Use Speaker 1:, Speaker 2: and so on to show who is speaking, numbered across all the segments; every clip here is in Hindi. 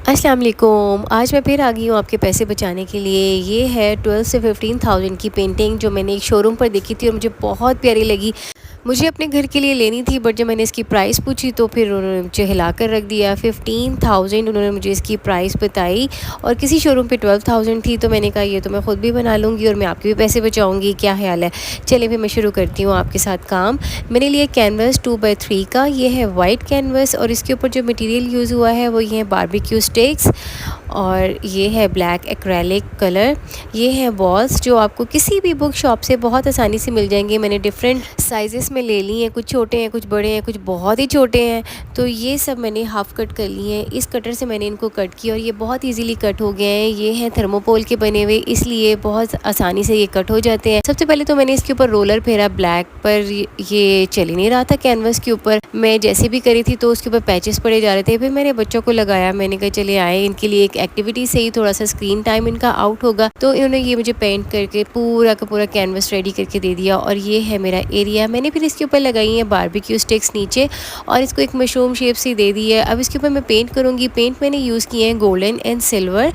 Speaker 1: अस्सलाम वालेकुम। आज मैं फिर आ गई हूँ आपके पैसे बचाने के लिए। ये है 12 से 15,000 की पेंटिंग जो मैंने एक शोरूम पर देखी थी और मुझे बहुत प्यारी लगी। मुझे अपने घर के लिए लेनी थी, बट जब मैंने इसकी प्राइस पूछी तो फिर उन्होंने मुझे हिला कर रख दिया। 15,000 उन्होंने मुझे इसकी प्राइस बताई और किसी शोरूम पे 12,000 थी। तो मैंने कहा ये तो मैं ख़ुद भी बना लूँगी और मैं आपके भी पैसे बचाऊँगी, क्या ख्याल है? चलिए फिर मैं शुरू करती हूँ आपके साथ काम। मैंने लिया कैनवस 2x3 का। ये है वाइट कैनवस और इसके ऊपर जो मटेरियल यूज़ हुआ है वो ये है बारबेक्यू स्टिक्स और ये है ब्लैक एक्रेलिक कलर। ये है बॉल्स जो आपको किसी भी बुक शॉप से बहुत आसानी से मिल जाएंगे। मैंने डिफरेंट साइज़ेस में ले ली हैं, कुछ छोटे हैं, कुछ बड़े हैं, कुछ बहुत ही छोटे हैं। तो ये सब मैंने हाफ़ कट कर लिए हैं। इस कटर से मैंने इनको कट किया और ये बहुत इजीली कट हो गए हैं। ये हैं थर्मोकोल के बने हुए, इसलिए बहुत आसानी से ये कट हो जाते हैं। सबसे पहले तो मैंने इसके ऊपर रोलर फेरा ब्लैक पर, ये चल ही नहीं रहा था कैनवस के ऊपर। मैं जैसे भी करी थी तो उसके ऊपर पैचेस पड़े जा रहे थे। फिर मैंने बच्चों को लगाया, मैंने कहा चले आए, इनके लिए एक एक्टिविटी से ही थोड़ा सा स्क्रीन टाइम इनका आउट होगा। तो इन्होंने ये मुझे पेंट करके पूरा का पूरा कैनवस रेडी करके दे दिया और ये है मेरा एरिया। मैंने फिर इसके ऊपर लगाई है बारबेक्यू स्टिक्स नीचे और इसको एक मशरूम शेप से दे दी है। अब इसके ऊपर मैं पेंट करूँगी। पेंट मैंने यूज़ किए हैं गोल्डन एंड सिल्वर।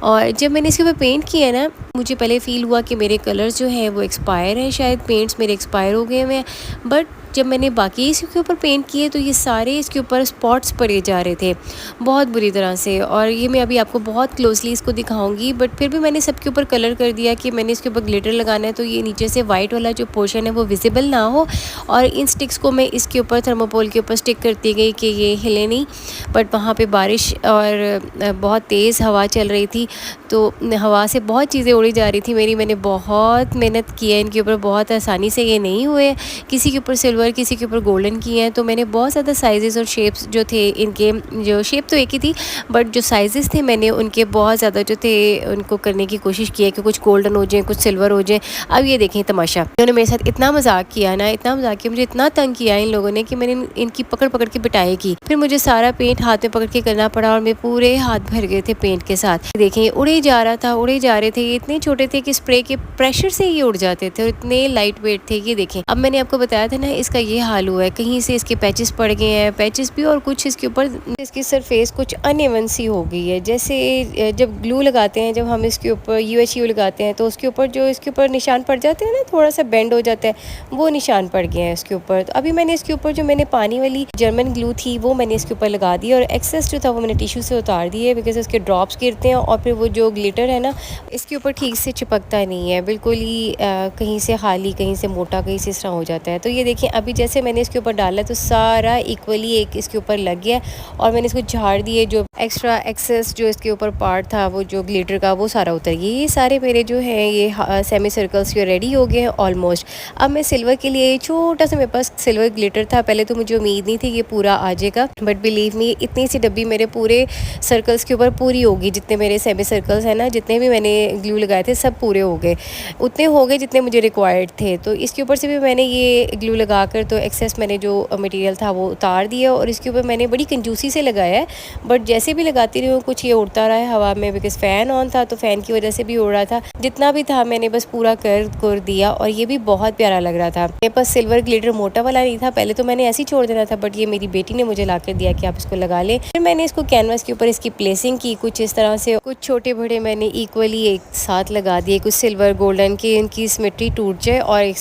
Speaker 1: और जब मैंने इसके ऊपर पेंट किया ना, मुझे पहले फ़ील हुआ कि मेरे कलर्स जो हैं वो एक्सपायर हैं, शायद पेंट्स मेरे एक्सपायर हो गए हुए हैं। बट जब मैंने बाकी इसके ऊपर पेंट किए तो ये सारे इसके ऊपर स्पॉट्स पड़े जा रहे थे बहुत बुरी तरह से। और ये मैं अभी आपको बहुत क्लोजली इसको दिखाऊंगी, बट फिर भी मैंने सबके ऊपर कलर कर दिया कि मैंने इसके ऊपर ग्लिटर लगाना है तो ये नीचे से वाइट वाला जो पोर्शन है वो विजिबल ना हो। और इन स्टिक्स को मैं इसके ऊपर थर्मोकोल के ऊपर स्टिक करती गई कि ये हिले नहीं। बट वहाँ पर बारिश और बहुत तेज़ हवा चल रही थी तो हवा से बहुत चीज़ें उड़ी जा रही थी मेरी। मैंने बहुत मेहनत की है इनके ऊपर, बहुत आसानी से ये नहीं हुए। किसी के ऊपर सिल्वर, किसी के ऊपर गोल्डन किए हैं। तो मैंने बहुत ज़्यादा साइजेस और शेप्स जो थे इनके, जो शेप तो एक ही थी बट जो साइजेस थे मैंने उनके बहुत ज़्यादा जो थे उनको करने की कोशिश की है कि कुछ गोल्डन हो जाए, कुछ सिल्वर हो जाए। अब ये देखें तमाशा, इन्होंने मेरे साथ इतना मजाक किया ना, इतना मजाक किया, मुझे इतना तंग किया इन लोगों ने कि मैंने इनकी पकड़ पकड़ के पिटाई की। फिर मुझे सारा पेंट हाथ में पकड़ के करना पड़ा और मेरे पूरे हाथ भर गए थे पेंट के साथ। देखें उड़े जा रहा था, उड़े जा रहे थे। ये इतने छोटे थे कि स्प्रे के प्रेशर से ये उड़ जाते थे और इतने लाइट वेट थे। ये देखें, अब मैंने आपको बताया था ना इसका ये हाल हुआ है, कहीं से इसके पैचेस पड़ गए हैं, पैचेस भी, और कुछ इसके ऊपर इसकी सरफेस कुछ अनइवन सी हो गई है। जैसे जब ग्लू लगाते हैं, जब हम इसके ऊपर UHU लगाते हैं तो उसके ऊपर जो इसके ऊपर निशान पड़ जाते हैं ना, थोड़ा सा बेंड हो जाता है, वो निशान पड़ गए हैं इसके ऊपर। तो अभी मैंने इसके ऊपर जो मैंने पानी वाली जर्मन ग्लू थी वो मैंने इसके ऊपर लगा दी और एक्सेस जो था वो मैंने टिश्यू से उतार दी है, बिकॉज उसके ड्रॉप्स गिरते हैं और फिर वो जो ग्लिटर है ना इसके ऊपर ठीक से चिपकता नहीं है, बिल्कुल ही कहीं से खाली, कहीं से मोटा, कहीं से इस तरह हो जाता है। तो ये देखिए अभी जैसे मैंने इसके ऊपर डाला तो सारा इक्वली एक इसके ऊपर लग गया और मैंने इसको झाड़ दिए। जो एक्स्ट्रा एक्सेस जो इसके ऊपर पार्ट था वो जो ग्लिटर का वो सारा उतर गया। ये सारे मेरे जो हैं ये सेमी सर्कल्स जो रेडी हो गए हैं ऑलमोस्ट। अब मैं सिल्वर के लिए छोटा सा, मेरे पास सिल्वर ग्लिटर था, पहले तो मुझे उम्मीद नहीं थी कि पूरा आ जाएगा, बट बिलीव मी इतनी सी डब्बी मेरे पूरे सर्कल्स के ऊपर पूरी होगी। जितने मेरे सेमी सर्कल्स हैं ना, जितने भी मैंने ग्लू लगाए थे सब पूरे हो गए, उतने हो गए जितने मुझे रिक्वायर्ड थे। तो इसके ऊपर से भी मैंने ये ग्लू लगा कर तो एक्सेस मैंने जो मटेरियल था वो उतार दिया और इसके ऊपर मैंने बड़ी कंजूसी से लगाया है। बट जैसे भी लगाती रही हूँ कुछ ये उड़ता रहा है हवा में, बिकॉज फ़ैन ऑन था तो फ़ैन की वजह से भी उड़ रहा था। जितना भी था मैंने बस पूरा कर दिया और ये भी बहुत प्यारा लग रहा था। मेरे पास सिल्वर ग्लिटर मोटा वाला नहीं था, पहले तो मैंने ऐसे ही छोड़ देना था, बट ये मेरी बेटी ने मुझे ला कर दिया कि आप इसको लगा लें। फिर मैंने इसको कैनवस के ऊपर इसकी प्लेसिंग की कुछ इस तरह से, कुछ छोटे बड़े मैंने इक्वली एक साथ लगा दिए, कुछ सिल्वर गोल्डन की, इनकी सिमेट्री टूट जाए और एक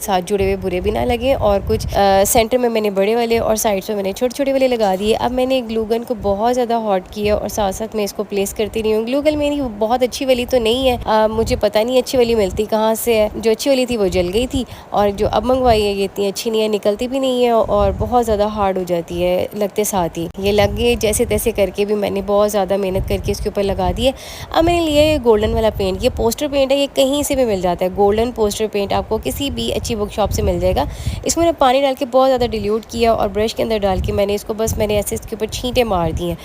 Speaker 1: साथ जुड़े हुए बुरे भी ना लगे। और कुछ सेंटर में मैंने बड़े वाले और साइड्स में मैंने छोटे छोटे वाले लगा दिए। अब मैंने ग्लू गन को बहुत ज़्यादा हॉट किया और साथ साथ मैं इसको प्लेस करती रही हूँ। ग्लू गन मेरी बहुत अच्छी वाली तो नहीं है, मुझे पता नहीं अच्छी वाली मिलती कहाँ से है। जो अच्छी वाली थी वो जल गई थी और जो अब मंगवाई है ये इतनी अच्छी नहीं है, निकलती भी नहीं है और बहुत ज़्यादा हार्ड हो जाती है लगते साथ ही। ये लग गए जैसे तैसे करके भी मैंने बहुत ज़्यादा मेहनत करके इसके ऊपर लगा दिए। अब मैंने लिया ये गोल्डन वाला पेंट, ये पोस्टर पेंट है, ये कहीं से भी मिल जाता है। गोल्डन पोस्टर पेंट आपको किसी भी अच्छी बुक शॉप से मिल जाएगा। इसमें मैंने पानी डाल के बहुत ज़्यादा डिल्यूट किया और ब्रश के अंदर डाल के मैंने इसको बस मैंने ऐसे इसके ऊपर छींटे मार दी हैं,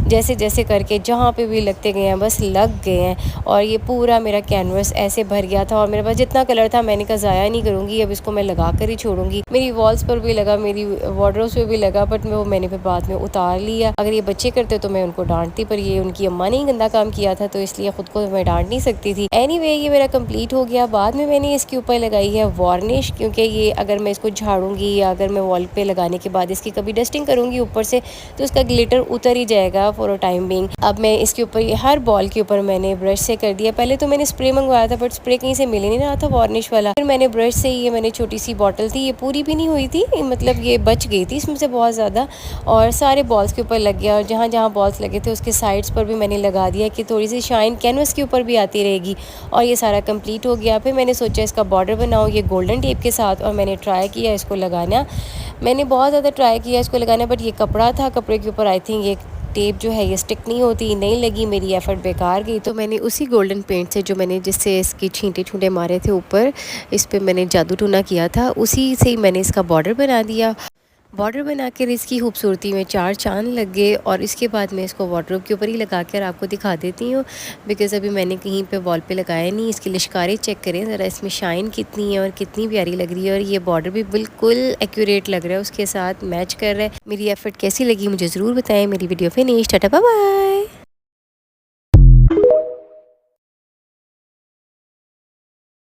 Speaker 1: जैसे जैसे करके जहाँ पे भी लगते गए हैं बस लग गए हैं। और ये पूरा मेरा कैनवस ऐसे भर गया था और मेरे पास जितना कलर था मैंने कहा ज़ाया नहीं करूँगी, अब इसको मैं लगा कर ही छोड़ूंगी। मेरी वॉल्स पर भी लगा, मेरी वार्डरोब्स पे भी लगा, बट वो मैंने फिर बाद में उतार लिया। अगर ये बच्चे करते तो मैं उनको डांटती, पर ये उनकी अम्मा ने ही गंदा काम किया था तो इसलिए ख़ुद को मैं डांट नहीं सकती थी। एनीवे ये मेरा कंप्लीट हो गया। बाद में मैंने इसके ऊपर लगाई है वार्निश, क्योंकि ये अगर मैं इसको झाड़ूंगी या अगर मैं वॉल पे लगाने के बाद इसकी कभी डस्टिंग करूँगी ऊपर से तो उसका ग्लिटर उतर ही जाएगा फॉर अ टाइम बिंग। अब मैं इसके ऊपर हर बॉल के ऊपर मैंने ब्रश से कर दिया। पहले तो मैंने स्प्रे मंगवाया था बट स्प्रे कहीं से मिल ही नहीं रहा था वार्निश वाला। फिर मैंने ब्रश से ये मैंने छोटी सी बॉटल थी, ये पूरी भी नहीं हुई थी, मतलब ये बच गई थी इसमें से बहुत ज़्यादा, और सारे बॉल्स के ऊपर लग गया। और जहाँ जहाँ बॉल्स लगे थे उसके साइड्स पर भी मैंने लगा दिया कि थोड़ी सी शाइन कैनवस के ऊपर भी आती रहेगी। और ये सारा कंप्लीट हो गया। फिर मैंने सोचा इसका बॉर्डर बनाऊँ ये गोल्डन टेप के साथ, और मैंने ट्राई किया इसको लगाना। मैंने बहुत ज़्यादा ट्राई किया इसको लगाना, बट ये कपड़ा था, कपड़े के ऊपर आई थिंक ये टेप जो है ये स्टिक नहीं होती, नहीं लगी, मेरी एफर्ट बेकार गई। तो मैंने उसी गोल्डन पेंट से जो मैंने जिससे इसकी छींटे छूंटे मारे थे ऊपर, इस पर मैंने जादू टूना किया था, उसी से ही मैंने इसका बॉर्डर बना दिया। बॉर्डर बना कर इसकी खूबसूरती में चार चांद लग गए। और इसके बाद मैं इसको वार्डरोब के ऊपर ही लगा कर आपको दिखा देती हूँ, बिकॉज़ अभी मैंने कहीं पे वॉल पे लगाया नहीं। इसके लिशकारे चेक करें ज़रा, इसमें शाइन कितनी है और कितनी प्यारी लग रही है। और ये बॉर्डर भी बिल्कुल एक्यूरेट लग रहा है, उसके साथ मैच कर रहा है। मेरी एफर्ट कैसी लगी मुझे ज़रूर बताएं। मेरी वीडियो फिनिश, टाटा बाय बाय।